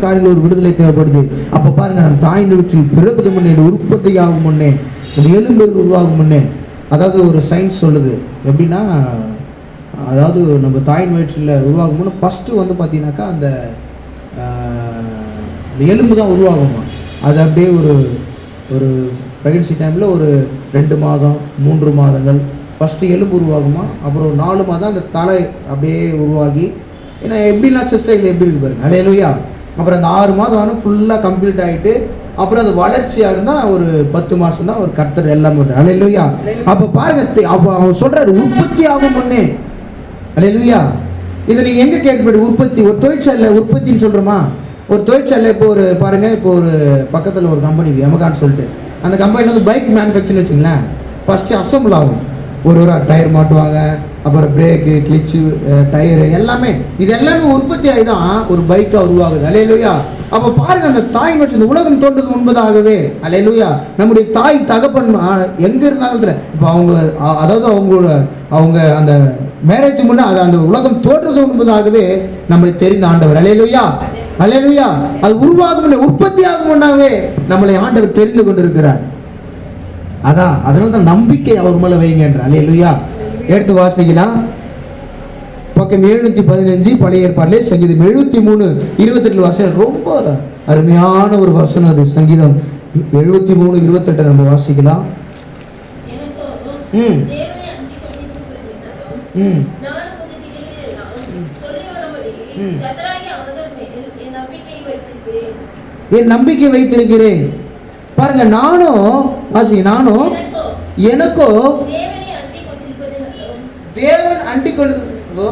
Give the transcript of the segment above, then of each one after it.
காரியங்கள் ஒரு விடுதலை தேவைப்படுது. அப்போ பாருங்க, நான் தாயின் வீட்டில் பிறப்பது முன்னே, உற்பத்தி ஆகும் முன்னே, எலும்புகள் உருவாகும் முன்னே, அதாவது ஒரு சயின்ஸ் சொல்லுது எப்படின்னா, அதாவது நம்ம தாயின் வயிற்றில் உருவாகும் முன்னே ஃபஸ்ட்டு வந்து பார்த்தீங்கன்னாக்கா அந்த எலும்பு தான் உருவாகுமா. அது அப்படியே ஒரு ப்ரெக்னன்சி டைமில் ஒரு 2 மாதம் 3 மாதங்கள் ஃபஸ்ட்டு எலும்பு உருவாகுமா. அப்புறம் 4 மாதம் அந்த தலை அப்படியே உருவாகி, ஏன்னா எப்படின்னா சிஸ்டர் எப்படி இருக்கு பாருங்க, அல்லேலூயா. அப்புறம் அந்த 6 மாதம் ஆனால் ஃபுல்லாக கம்ப்ளீட் ஆகிட்டு, அப்புறம் அது வளர்ச்சியாக இருந்தால் ஒரு 10 மாதம் தான் ஒரு கர்த்தர் எல்லாம் பண்ணுறாரு, அல்லேலூயா. அப்போ பாருங்க, அப்போ அவன் சொல்கிறாரு உற்பத்தி ஆகும் முன்னே, அல்லேலூயா. இதை நீங்கள் எங்கே கேட்கப்படு? உற்பத்தி, ஒரு தொழிற்சாலை உற்பத்தின்னு சொல்கிறோமா? ஒரு தொழிற்சாலை இப்போ ஒரு பாருங்கள், இப்போ ஒரு பக்கத்தில் ஒரு கம்பெனி எமகான்னு சொல்லிட்டு, அந்த கம்பெனியில் வந்து பைக் மேனுஃபேக்சர்னு வச்சுங்களேன். ஃபஸ்ட்டு அசம்பிள் ஆகும், ஒரு டயர் மாட்டுவாங்க, அப்புறம் பிரேக்கு, கிளிச்சு, டயரு எல்லாமே, இது எல்லாமே உற்பத்தி ஆகி தான் ஒரு பைக்காக உருவாகுது, அல்லேலூயா. அப்போ பாருங்கள், அந்த தாய் மனுஷன் இந்த உலகம் தோன்றது முன்பதாகவே, அல்லேலூயா, நம்முடைய தாய் தகப்பன் எங்கே இருந்தாலும் இப்போ அதாவது அவங்க அந்த மேரேஜ் முன்னே அந்த உலகம் தோன்றது முன்பதாகவே நம்மளை தெரிந்த ஆண்டவர், அல்லேலூயா, அல்லேலூயா. அது உருவாகும் முன்னே, உற்பத்தி ஆகும் முன்னாவே நம்மளை ஆண்டவர் தெரிந்து கொண்டிருக்கிறார். அதனால தான் நம்பிக்கை அவர் மேலே வைங்கன்ற, அல்லேலூயா. எடுத்து வாசிக்கலாம், பக்கம் 715 பழைய ஏற்பாட்டிலே சங்கீதம் 73:28 வாசகம். ரொம்ப அருமையான ஒரு வசனம் அது. சங்கீதம் 73:28 நம்ம வாசிக்கலாம். என் நம்பிக்கை வைத்திருக்கிறேன். பாருங்க, நானும் எனக்கோ தேவன் அண்டிக் கொள்வதோ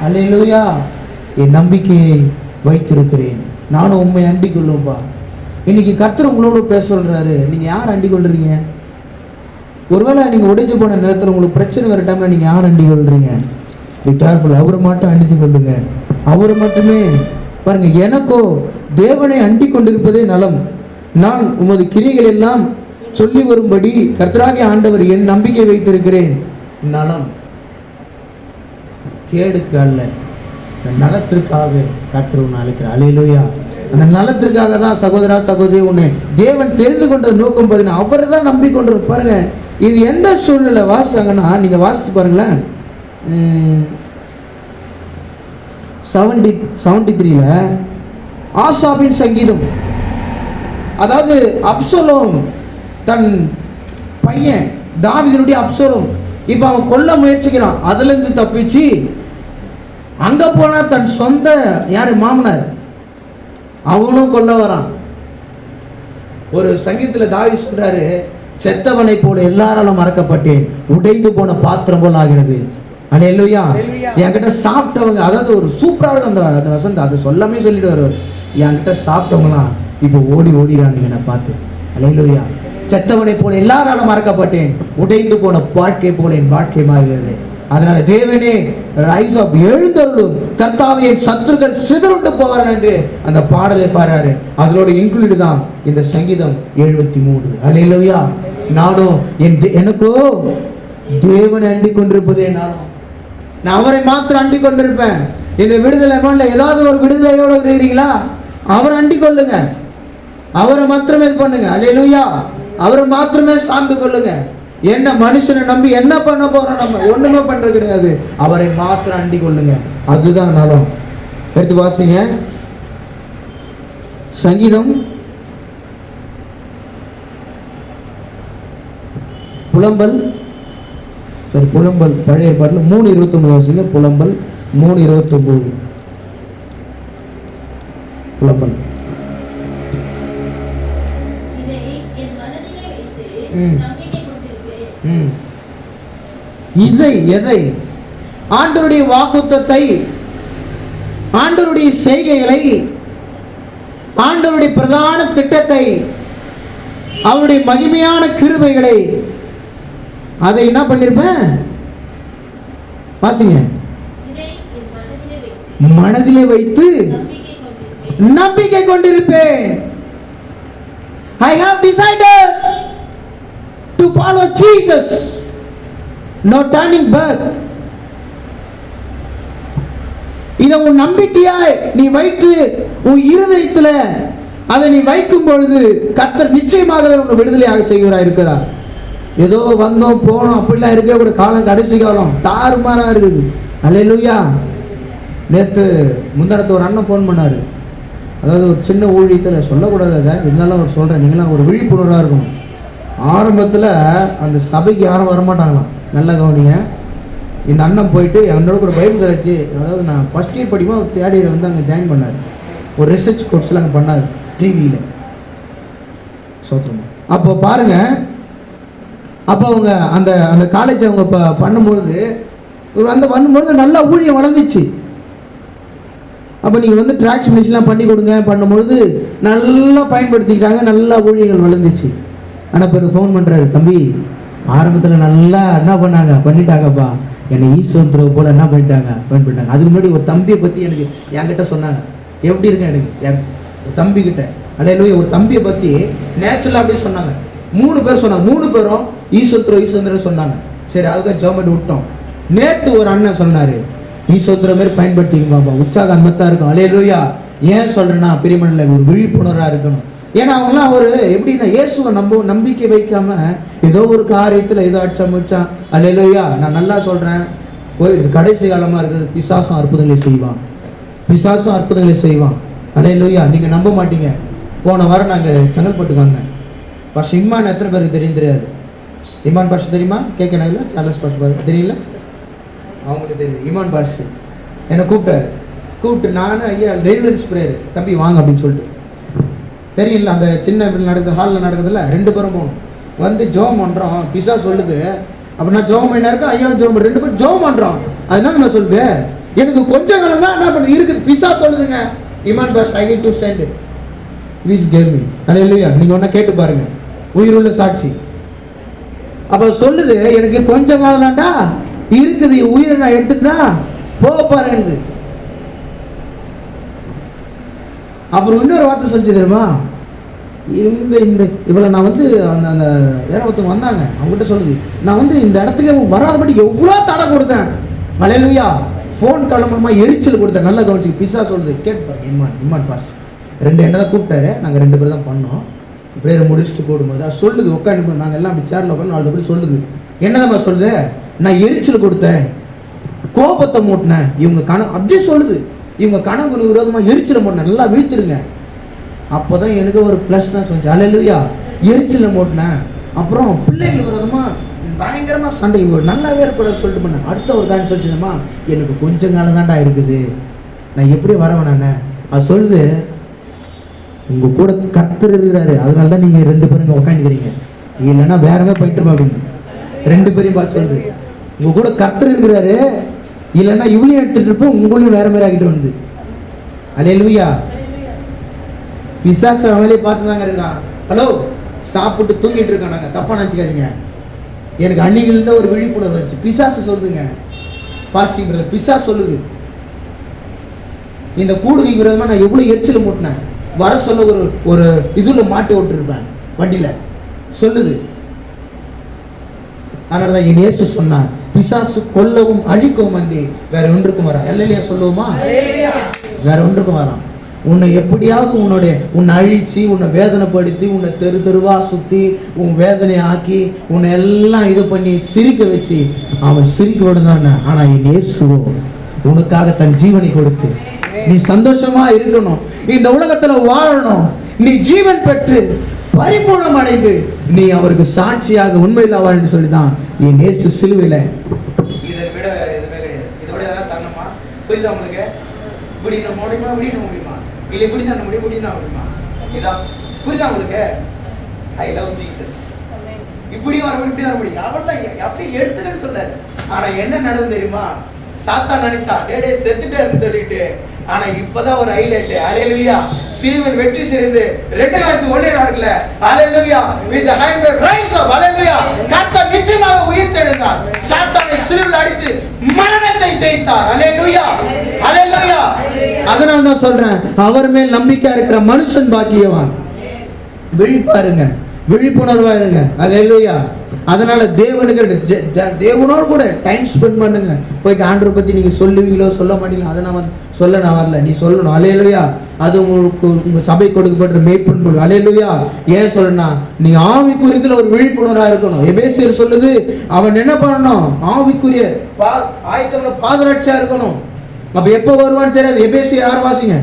அல்லேலூயா, என் நம்பிக்கையை வைத்திருக்கிறேன். நானும் உண்மை அண்டிக் கொள்ளும்பா. இன்னைக்கு கர்த்தர் உங்களோட பேச சொல்றாரு. நீங்க யார் அண்டிக் கொள்றீங்க? ஒருவேளை நீங்க உடைஞ்சு போன நேரத்தில் உங்களுக்கு பிரச்சனை வர டைம்ல நீங்க யார் அண்டிக் கொள்றீங்க? Be careful. அவரை மட்டும் அண்டித்து கொள்ளுங்க, அவரை மட்டுமே. பாருங்க, எனக்கோ தேவனை அண்டிக் கொண்டிருப்பதே நலம், நான் உமது கிரியைகள் எல்லாம் சொல்லி வரும்படி கர்த்தராகிய ஆண்டவர் என் நம்பிக்கை வைத்திருக்கிறேன். நலம், கேடுக்கு அல்ல, நலத்திற்காக கர்த்தர் உன்னை அழைக்கிறார், அல்லேலூயா. அந்த நலத்திற்காக தான் சகோதரா சகோதரி உன்னை தேவன் தெரிந்து கொண்ட நோக்கம் பார்த்தீங்கன்னா அவரை தான் நம்பிக்கொண்டு. பாருங்க, இது எந்த சூழ்நிலை வாசிச்சாங்கன்னா நீங்க வாசித்து பாருங்களேன். 73 ஆசாபின் சங்கீதம். அதாவது அப்சலோம் தன் பையன் தாவீதுடைய அப்சலோம் இப்போ அவன் கொல்ல முயற்சிக்கிறான். அதுல இருந்து தப்பிச்சு அங்க போனா தன் சொந்த யாரு மாமனார் அவனும் கொல்ல வரான். ஒரு சங்கீதத்தில் தாவீது சொல்றாரு, செத்தவனை போல எல்லாராலும் மறக்கப்பட்டேன், உடைந்து போன பாத்திரம் போல ஆகிறது. அல்லேலூயா. என்கிட்ட சாப்பிட்டவங்க, அதாவது ஒரு சூப்பரா இருக்கும் அந்த வசந்த, அதை சொல்லாமே சொல்லிட்டு வருவார். என்கிட்ட சாப்பிட்டவங்களாம் இப்போ ஓடிறானுங்க என்னை பார்த்து. அல்லேலூயா. செத்தவனை போல எல்லாராலும் மறக்கப்பட்டேன், உடைந்து போன வாழ்க்கை போல என் வாழ்க்கை மாறுகிறது. அதனால தேவனே ரைஸ் அப், எழுந்தருளும் கர்த்தாவே, என் சத்துருக்கள் சிதறுண்டு போவார்கள் என்று அந்த பாடலை பாடுறாரு. அதோட இன்க்ளூடு தான் இந்த சங்கீதம் 73. அல்லேலூயா. நானும் எனக்கோ தேவனை அண்டிக் கொண்டிருப்பதே நான் அவரை மாத்திரம் அண்டிக் கொண்டிருப்பேன். இந்த விடுதலை ஏதாவது ஒரு விடுதலையோட இருக்கிறீங்களா? அவரை அண்டிக் கொள்ளுங்க, அவரை மாத்திரமே இது பண்ணுங்க. அல்லேலூயா. அவரை மாத்திரமே சார்ந்து கொள்ளுங்க. என்ன மனுஷனை நம்பி என்ன பண்ண போறோம்? நம்ம ஒண்ணுமே பண்றது கிடையாது. அவரை மாத்திரம் அண்டிக் கொள்ளுங்க, அதுதான் நலம். எடுத்து வாசிங்க சங்கீதம் புலம்பல் பழைய ஏற்பாட்டில் 3:29 வாசிங்க. புலம்பல் 3:29 புலம்பல். இதை எதை? ஆண்டவருடைய வாக்குத்தத்தை, ஆண்டவருடைய செய்கைகளை, ஆண்டவருடைய பிரதான திட்டத்தை, அவருடைய மகிமையான கிருபைகளை, அதை என்ன பண்ணிருப்பேன்? வாசிங்க. மனதிலே வைத்து நம்பிக்கை கொண்டிருப்பேன். I have decided to follow Jesus. No turning back. இதை உன் நம்பிக்கையாய் நீ வைத்து உன் இருதயத்தில் அதை நீ வைக்கும் பொழுது கர்த்தர் நிச்சயமாகவே உன்னை விடுதலையாக செய்கிறார் இருக்கிறார். ஏதோ வந்தோம் போனோம் அப்படிலாம் இருக்க கூட காலம் கடைசி காலம் தாறுமாறா இருக்குது. அல்லேலூயா. நேற்று முந்தானத்து ஒரு அண்ணன் ஃபோன் பண்ணார். அதாவது ஒரு சின்ன ஊழியத்தில் சொல்லக்கூடாது, அதை இருந்தாலும் அவர் சொல்கிறேன், நீங்களாம் ஒரு விழிப்புணர்வாக இருக்கணும். ஆரம்பத்தில் அந்த சபைக்கு யாரும் வரமாட்டாங்களாம். நல்லா கவனிங்க. இந்த அண்ணன் போயிட்டு என்னோட கூட பைபிள் கிடச்சி, அதாவது நான் ஃபஸ்ட் இயர் படிக்கும்போது ஒரு தேர்ட் இயர் வந்து அங்கே ஜாயின் பண்ணார். ஒரு ரிசர்ச் கோர்ஸில் அங்கே பண்ணார் டிவியில். சோத்திரம். அப்போ பாருங்கள், அப்போ அவங்க அந்த அந்த காலேஜ் அவங்க இப்போ பண்ணும்பொழுது அந்த பண்ணும்பொழுது நல்லா ஊழியம் வளர்ந்துச்சு. அப்போ நீங்கள் வந்து ட்ராக்ஸ் மிஷின்லாம் பண்ணி கொடுங்க பண்ணும்பொழுது நல்லா பயன்படுத்திக்கிட்டாங்க, நல்லா ஊழியங்கள் வளர்ந்துச்சு. ஆனால் பிறகு ஃபோன் பண்ணுறாரு, தம்பி ஆரம்பத்தில் நல்லா என்ன பண்ணாங்க பண்ணிட்டாங்கப்பா, என்னை ஈஸ்வரத்துறவு போல் என்ன பண்ணிட்டாங்க பண்ணிட்டாங்க. அதுக்கு முன்னாடி ஒரு தம்பியை பற்றி எனக்கு என்கிட்ட சொன்னாங்க. எப்படி இருக்கேன் எனக்கு ஒரு தம்பிக்கிட்ட, அல்லேலூயா, ஒரு தம்பியை பற்றி நேச்சுரலாக அப்படியே சொன்னாங்க. 3 பேர் சொன்னாங்க. 3 பேரும் ஈஸ்வரத்துறவு சொன்னாங்க. சரி, அதுக்காக ஜெர்மன் விட்டோம். நேற்று ஒரு அண்ணன் சொன்னார், ஈஸ்வரத்துற மாதிரி பயன்படுத்திக்குமாப்பா, உற்சாகம் அன்மத்தான் இருக்கும். அல்லேலூயா. ஏன் சொல்கிறேன்னா பிரியமனில் ஒரு விழிப்புணர்வாக இருக்கணும். ஏன்னா அவங்களாம் ஒரு எப்படின்னா இயேசுவை நம்பிக்கை வைக்காம ஏதோ ஒரு காரியத்தில் ஏதோ அடிச்சா. அல்லேலூயா. நான் நல்லா சொல்கிறேன், கடைசி காலமாக இருக்கிறது. பிசாசும் அற்புதங்களை செய்வான். அல்லேலூயா. நீங்கள் நம்ப மாட்டீங்க. போன வாரம் நாங்கள் செங்கல்பட்டுக்கு வந்தேன். பாஷ இமான் எத்தனை பேருக்கு தெரியாது? இமான் பாஷ் தெரியுமா? கேட்கணும் இல்லை? சார்லஸ் பாஷ் தெரியல? அவங்களுக்கு தெரியுது. இமான் பாஷ் என்னை கூப்பிட்டு நான் ஐயா டெலிவரன்ஸ் ப்ரேயர் தம்பி வாங்க அப்படின்னு சொல்லிட்டு, தெரியல அந்த சின்ன நடக்குது ஹாலில் நடக்குதுல்ல, 2 பேரும் போகணும். வந்து ஜோம் பண்ணுறோம். பிசா சொல்லுது. அப்போ நான் ஜோம் என்ன இருக்கேன், ஐயா ஜோம் 2 பேரும் ஜோம் பண்ணுறோம். அதனால நான் சொல்லுது, எனக்கு கொஞ்சம் காலம் தான் என்ன பண்ண இருக்குது. பிசா சொல்லுதுங்க, இமான் பாஷ் I need to send please call me. Hallelujah. நீங்கள் ஒன்றா கேட்டு பாருங்க, உயிருள்ள சாட்சி. அப்போ சொல்லுது, எனக்கு கொஞ்சம் காலம் தான்டா இருக்குது, உயிரை நான் எடுத்துட்டு தான் போக பாருங்க. அப்புறம் இன்னொரு வார்த்தை சொல்லிச்சு தெரியுமா, இவளை நான் வந்து அந்த வேற ஒருத்தவங்க வந்தாங்க, அவங்ககிட்ட சொல்லுது, நான் வந்து இந்த இடத்துக்கு வராத மட்டும் எவ்வளோ தடை கொடுத்தேன். அல்லேலூயா. ஃபோன் கால் மூலமாக எரிச்சல் கொடுத்தேன். நல்லா கவனிச்சு. பிசா சொல்லுது, கேட்டு பாருங்க. இமான் பாஸ் 2 என்ன தான் கூப்பிட்டாரு. நாங்கள் 2 பேர் தான் பண்ணோம். பிரேயரை முடிச்சுட்டு போடும்போது அது சொல்லுது, உட்காந்து நாங்கள் எல்லாம் அப்படி சேரில் உட்காந்து 4 பேர் சொல்லுது. என்னதான் சொல்லுது, நான் எரிச்சல் கொடுத்தேன், கோபத்தை மூட்டினேன், இவங்க அப்படியே சொல்லுது, இவங்க கணவனுக்கு விரோதமாக எரிச்சலை மூட்டினேன், நல்லா வீழ்த்திருங்க. அப்போ தான் எனக்கு ஒரு ப்ளஸ் தான் சொல்லிச்சு. அல்லேலூயா. எரிச்சலை மூட்டினேன். அப்புறம் பிள்ளைங்களுக்கு விரோதமாக பயங்கரமாக சண்டை, இவங்க நல்லாவே இருக்கக்கூடாது சொல்லிட்டு பண்ணேன். அடுத்த ஒரு காரியம் சொல்லிச்சுமா, எனக்கு கொஞ்சம் காலம் தான்டா இருக்குது, நான் எப்படி வரவேன் நான். அது சொல்லுது, உங்கள் கூட கர்த்தர் இருக்கிறாரு, அதனால தான் நீங்கள் 2 பேரும் இங்கே உட்காந்துக்கிறீங்க, இல்லைன்னா வேறவே போயிட்டுருமா அப்படின்னு. 2 பேரையும் பார்த்து சொல்லுது, உங்கள் கூட கர்த்தர் இருக்கிறாரு, இல்லைன்னா இவளையும் எடுத்துகிட்டு இருப்போம், உங்களையும் வேற மாதிரி ஆகிட்டு வந்து. அல்லேலூயா. பிசாசு அவங்களே பார்த்து தாங்க இருக்கிறான். ஹலோ, சாப்பிட்டு தூங்கிட்டு இருக்கான். நாங்கள் தப்பாக நினச்சிக்காதீங்க. எனக்கு அன்னிகிலிருந்த ஒரு விழிப்புணர்வு வந்துச்சு. பிசாசு சொல்லுதுங்க, பாஸ்டிங் பிசாசு சொல்லுது, இந்த கூடுகை விரோதமாக நான் எவ்வளோ எரிச்சல் மூட்டினேன், வர சொல்ல ஒரு இதில் மாட்டி விட்டுருப்பேன் வண்டியில் சொல்லுது. அதனால தான் என் இயேசு சொன்னார், பிசாசு கொல்லவும் அழிக்கவும் அன்றி வேற ஒன்றுக்கும் வரான். இல்லையா சொல்லுவோமா? வேற ஒன்றுக்கும் வரான். உன்னை எப்படியாவது உன்னை அழிச்சு, உன்னை வேதனைப்படுத்தி, உன்னை தெருவா சுற்றி உன் வேதனையை ஆக்கி, உன்னை எல்லாம் இது பண்ணி சிரிக்க வச்சு அவன் சிரிக்க விடுதான். ஆனால் என் இயேசுவோ உனக்காக தன் ஜீவனை கொடுத்து நீ சந்தோஷமா இருக்கணும், இந்த உலகத்துல வாழணும், நீ ஜீவன் பெற்று பரிபூர்ணம் அடைந்து நீ அவருக்கு சாட்சியாக உண்மையில் வாழ்ன்னு சொல்லிதான் என் இயேசு சிலுவையில. இதை விட வேற எதுவுமே கிடையாது. இதை விட எதனா தரணுமா? புரியுதா உங்களுக்கு? இப்படி நம்ம முடியுமா? இல்லை இப்படி தான் முடியுமா? இதான் புரியுதா உங்களுக்கு? I love Jesus. இப்படியும் வர முடியும். அவள்தான் அப்படி எடுத்துக்கன்னு சொல்றாரு. ஆனா என்ன நடந்து தெரியுமா? சாத்தான் நினைச்சா டே செத்துட்டேன்னு சொல்லிட்டு, ஆனா இப்பதான் ஒரு ஹைலைட். அல்லேலூயா. சிலுவையில் வெற்றி சிறந்து 2 காட்சி ஒண்ணே நடக்கல. அல்லேலூயா. with the hand rise up. அல்லேலூயா. கர்த்தர் நிச்சயமாக உயிர்த்தெழுந்தார். சாத்தானை சிலுவையில் அடித்து மரணத்தை ஜெயித்தார். அல்லேலூயா. அல்லேலூயா. அதனால தான் சொல்றேன், அவர் மேல் நம்பிக்கை இருக்கிற மனுஷன் பாக்கியவான். விழிப்பாருங்க. விழிப்புணர்வா இருங்க. அல்லேலூயா. அதனால தேவனோடு கூட டைம் ஸ்பெண்ட் பண்ணுங்க. போயிட்டு ஆண்டவரை பத்தி நீங்க சொல்லுவீங்களோ சொல்ல மாட்டீங்களோ அதை நான் சொல்ல நான் வரல, நீ சொல்லணும். அல்லேலூயா. அது உங்களுக்கு உங்க சபை கொடுக்கப்பட்ட மேய்ப்பன்பு. அல்லேலூயா. ஏன் சொல்லணும், நீங்க ஆவிக்குரியத்துல ஒரு விழிப்புணர்வா இருக்கணும். எபேசியர் சொல்லுது, அவன் என்ன பண்ணணும், ஆவிக்குரிய ஆயத்தோட பாதரட்சா இருக்கணும். அப்ப எப்போ வருவான்னு தெரியாது. எபேசியர் 6 வாசிங்க,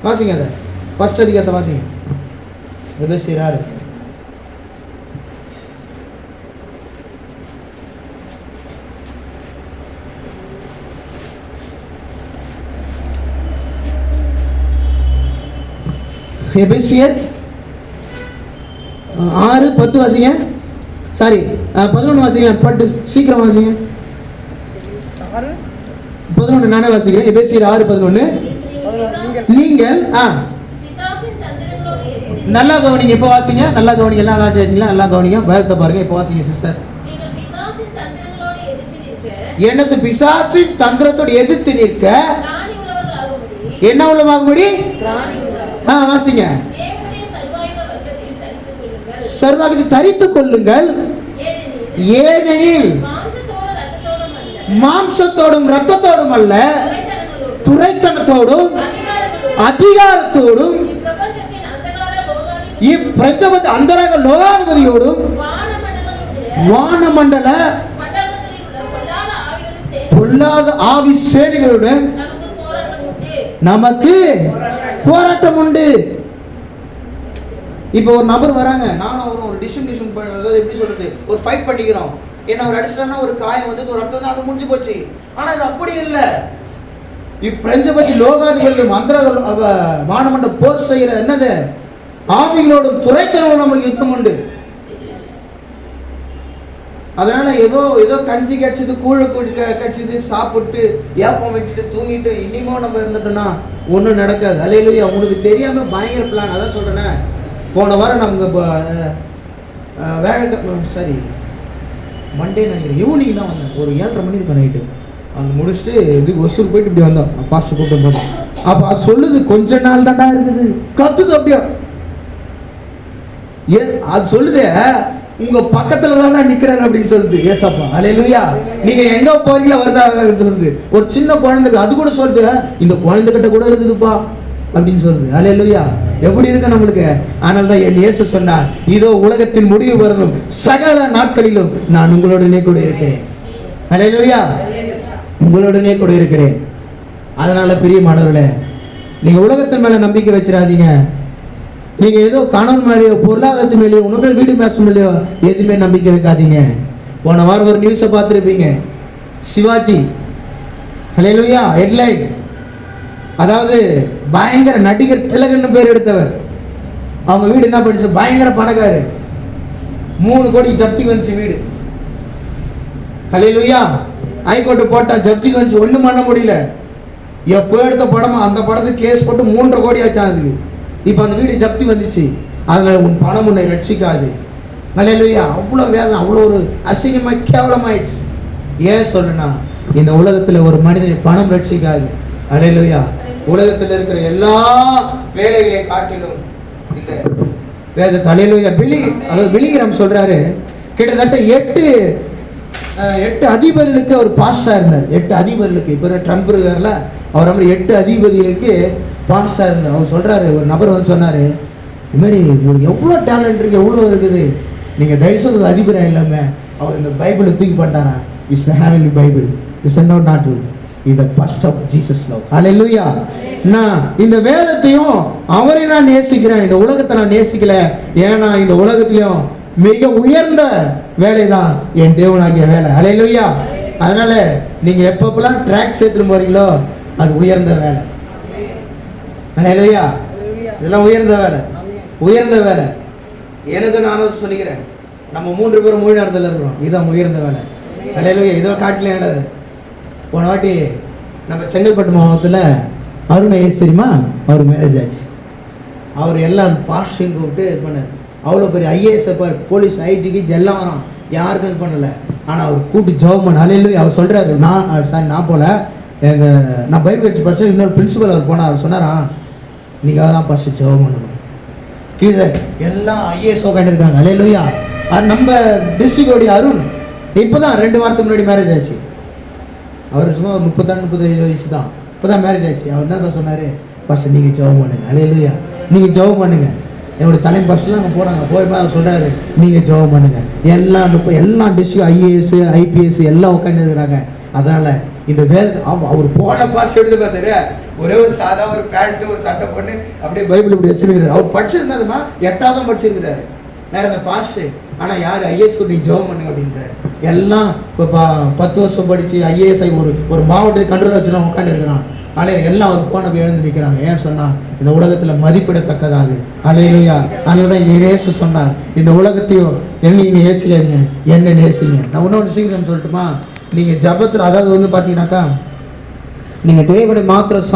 வாசிங்க அதை ஃபர்ஸ்ட் அதிகாரத்தை வாசிங்க. எபேசியர் 6. எபேசியர் 6:10 வாசிங்க. சாரி 11 வாசிங்க. பட்டு சீக்கிரம் வாசிங்க. 11 நானே வாசிக்கிறேன். எபேசியர் 6:11. நீங்கள் நல்லா கவனிங்க. இப்போ வாசிங்க, நல்லா கவனிங்க. எல்லாம் நல்லா கவனிங்க. வேதத்தை பாருங்க. இப்போ வாசிங்க சிஸ்டர். என்ன பிசாசின் தந்திரத்தோடு எதிர்த்து நிற்க என்ன உள்ளமாகும்படி வாசிங்க. சர்வாயுதத்தை தரித்துக் கொள்ளுங்கள், ஏனெனில் மாம்சத்தோடும் இரத்தத்தோடும் அல்ல, துரைத்தனத்தோடும் அதிகாரத்தோடும் இப்பிரபஞ்ச அந்தரங்க லோகாதிபதியோடும் வானமண்டல பொல்லாத ஆவி சேனைகளுடன் நமக்கு போராட்டம் உண்டு. இப்போ ஒரு நபர் வராங்க, நானும் அவரும் ஒரு டிசிஷன் அதாவது எப்படி சொல்றது, ஒரு ஃபைட் பண்ணிக்கிறோம். என்ன ஒரு அடிச்சிட்டா ஒரு காயம் வந்து ஒரு அர்த்தம் தான், அது முடிஞ்சு போச்சு. ஆனா இது அப்படி இல்லை. இப்பிரபஞ்ச லோகாதிபதிகளும் மந்திரங்கள் வானமண்ட போர் செய்யற என்னது ஆவிகளோட துரைத்தனோடு நமக்கு யுத்தம் உண்டு. அதனால ஏதோ கஞ்சி கட்சிது, கூழ கட்சிது, சாப்பிட்டு ஏப்பம் விட்டுட்டு தூங்கிட்டு இனிமோ நம்ம இருந்துட்டோம்னா ஒன்றும் நடக்காது. அல்லேலூயா. உங்களுக்கு தெரியாம பயங்கர பிளான். அதான் சொல்றேன், போன வாரம் நமக்கு சரி மண்டே நினைக்கிறேன் ஈவினிங் தான் வந்தேன். ஒரு 7:30 மணி இருக்கும் நைட்டு. அங்கே முடிச்சுட்டு இதுக்கு ஒசூர் போயிட்டு இப்படி வந்தோம். பாஸ்டர் கூப்பிட்டு போது அப்போ அது சொல்லுது, கொஞ்ச நாள் தாண்டா இருக்குது, கத்துது அப்படியே. அது சொல்லுது, உங்க பக்கத்துல தானே நிக்கிறாரு அப்படின்னு சொல்லுது ஏசப்பா. அல்லேலூயா. நீங்க எங்க போறீங்களா வருதா சொல்லுது. ஒரு சின்ன குழந்தைக்கு அது கூட சொல்லுது, இந்த குழந்தைகிட்ட கூட இருக்குதுப்பா அப்படின்னு சொல்லுது. அல்லேலூயா. எப்படி இருக்கு நம்மளுக்கு. ஆனால் தான் என் இயேசு சொன்னார், இதோ உலகத்தின் முடிவு வரணும், சகல நாட்களிலும் நான் உங்களுடனே கூட இருக்கிறேன். அல்லேலூயா. உங்களுடனே கூட இருக்கிறேன். அதனால பிரியமானவர்களே, நீங்க உலகத்தின் மேல நம்பிக்கை வச்சிடாதீங்க. நீங்க ஏதோ கணவன் மேலேயோ பொருளாதாரத்து மேலேயோ உன்னோட வீடு பேச மேலேயோ எதுவுமே நம்பிக்கை வைக்காதீங்க. போன வாரம் ஒரு நியூஸை பார்த்துருப்பீங்க, சிவாஜி. அல்லேலூயா. ஹெட்லைன், அதாவது பயங்கர நடிகர் திலகன்னு பேர் எடுத்தவர். அவங்க வீடு என்ன பண்ணிச்சு, பயங்கர பணக்காரு, 3 கோடி ஜப்திக்கு வந்துச்சு வீடு. அல்லேலூயா. ஹைகோர்ட்டு போட்டா ஜப்திக்கு வந்துச்சு, ஒன்றும் பண்ண முடியல. எப்போ எடுத்த படமா அந்த படத்துக்கு கேஸ் போட்டு 3.5 கோடி ஆச்சான் அதுக்கு. இப்போ அந்த வீடு ஜப்தி வந்துச்சு. அதனால உன் பணம் உன்னை ரட்சிக்காது. அல்லேலூயா. அவ்வளோ வேதனை, அவ்வளோ ஒரு அசிங்கமாக கேவலமாயிடுச்சு. ஏன் சொல்லுனா, இந்த உலகத்தில் ஒரு மனிதனை பணம் ரட்சிக்காது. அல்லேலூயா. உலகத்தில் இருக்கிற எல்லா வேலைகளை காட்டிலும் இந்த வேதத்தை அல்லேலூயா அதாவது பிலிகிராம் சொல்றாரு, கிட்டத்தட்ட 8 அதிபர்களுக்கு அவர் பாஸ்டா இருந்தார். 8 அதிபர்களுக்கு. இப்போ ட்ரம்ப் இருக்கார்ல, அவர் 8 அதிபதிகளுக்கு பாஸ்டா இருந்தார். அவர் சொல்றாரு, ஒரு நபர் வந்து சொன்னாரு, இது மாதிரி உங்களுக்கு எவ்வளோ டேலண்ட் இருக்கு, எவ்வளோ இருக்குது, நீங்க தயவுசெய்து அதிபராக இல்லாமல் அவர் இந்த பைபிளை தூக்கி பண்ணிட்டாரா. Is heavenly bible is not true. இது first of Jesus love. Hallelujah. நான் இந்த வேதத்தையும் அவரை நான் நேசிக்கிறேன், இந்த உலகத்தை நான் நேசிக்கல. ஏன்னா இந்த உலகத்திலையும் மிக உயர்ந்த வேலை தான் என் தேவனாகிய வேலை. அல்லேலூயா. அதனால நீங்க எப்பப்பெல்லாம் ட்ராக் சேர்த்துட்டு போறீங்களோ அது உயர்ந்த வேலை. அல்லேலூயா. இதெல்லாம் உயர்ந்த வேலை, உயர்ந்த வேலை. எனக்கு நானும் சொல்லிக்கிறேன், நம்ம 3 பேரும் மொழி நேரத்தில் இருக்கிறோம். இதுதான் உயர்ந்த வேலை. அல்லேலூயா. இதோ காட்டில் ஏடாது. போன வாட்டி நம்ம செங்கல்பட்டு மாவட்டத்தில் அருண் ஐஎஸ் தெரியுமா, அவர் மேரேஜ் ஆச்சு. அவர் எல்லாம் பாஸ்டிங் கூப்பிட்டு இது பண்ணார். அவ்வளோ பெரிய ஐஏஎஸ் போலீஸ் ஐஜிக்கு எல்லாம் வரோம், யாருக்கும் இது பண்ணலை. ஆனால் அவர் கூப்பிட்டு ஜெபம் பண்ண. அல்லேலூயா. அவர் சொல்கிறாரு, நான் போல நான் பைபிள் வச்சு படித்தேன். இன்னொரு பிரின்சிபல் அவர் போனார். அவர் சொன்னாரா, நீங்கள் தான் ஃபஸ்ட்டு ஜெபம் பண்ணணும். கீழே எல்லாம் ஐஏஎஸ் உட்காந்துருக்காங்க. அல்லேலூயா. அது நம்ம டிஸ்ட்ரிக்டோடைய அருண் இப்போ தான் 2 வாரத்துக்கு முன்னாடி மேரேஜ் ஆச்சு. அவர் சும்மா 35 வயசு தான், இப்போ தான் மேரேஜ் ஆச்சு. அவர் என்ன சொன்னார், பாஸ்டர் நீங்கள் ஜெபம் பண்ணுங்க. அல்லேலூயா. நீங்கள் ஜெபம் பண்ணுங்க. என்னோட தலைமை பாஸ்டர்லாம் அங்கே போனாங்க. போய் அவர் சொல்கிறாரு, நீங்கள் ஜெபம் பண்ணுங்க. எல்லா டிஸ்ட்ரிக்ட் ஐஏஎஸ் ஐபிஎஸ் எல்லாம் உட்காந்துருக்கிறாங்க. அதனால் இந்த அவர் போன பாஸ்டர் எடுத்து பார்த்தாரு, ஒரே ஒரு சாதா ஒரு பேண்ட்டு ஒரு சட்டை போட்டு அப்படியே பைபிள் இப்படி வச்சுருக்கிறார். அவர் படிச்சிருந்ததுமா 8வது படிச்சிருக்கிறாரு வேற அந்த பாஸ்டர். ஆனால் யார் ஐஏஎஸ் நீ ஜெபம் பண்ணுங்க அப்படின்றாரு. எல்லாம் இப்போ 10 வருஷம் படித்து ஐஏஎஸ் ஒரு மாவட்டத்தை கண்ட்ரோல் வச்சுலாம் உட்காந்துருக்கிறான். ஆனால் எல்லாம் அவர் போன எழுந்து நிற்கிறாங்க. ஏன் சொன்னால் இந்த உலகத்தில் மதிப்பிடத்தக்கதாது. அல்லேலூயா. அதனால தான் இயேசு சொன்னார், இந்த உலகத்தையும் என்னை நேசிங்க, என்னை நேசிங்க. நான் இன்னொன்று சீக்கிரம் சொல்லட்டுமா, நீங்கள் ஜபத்தில் அதாவது பார்த்தீங்கன்னாக்கா நீங்கள் தேவனை மாத்திரம்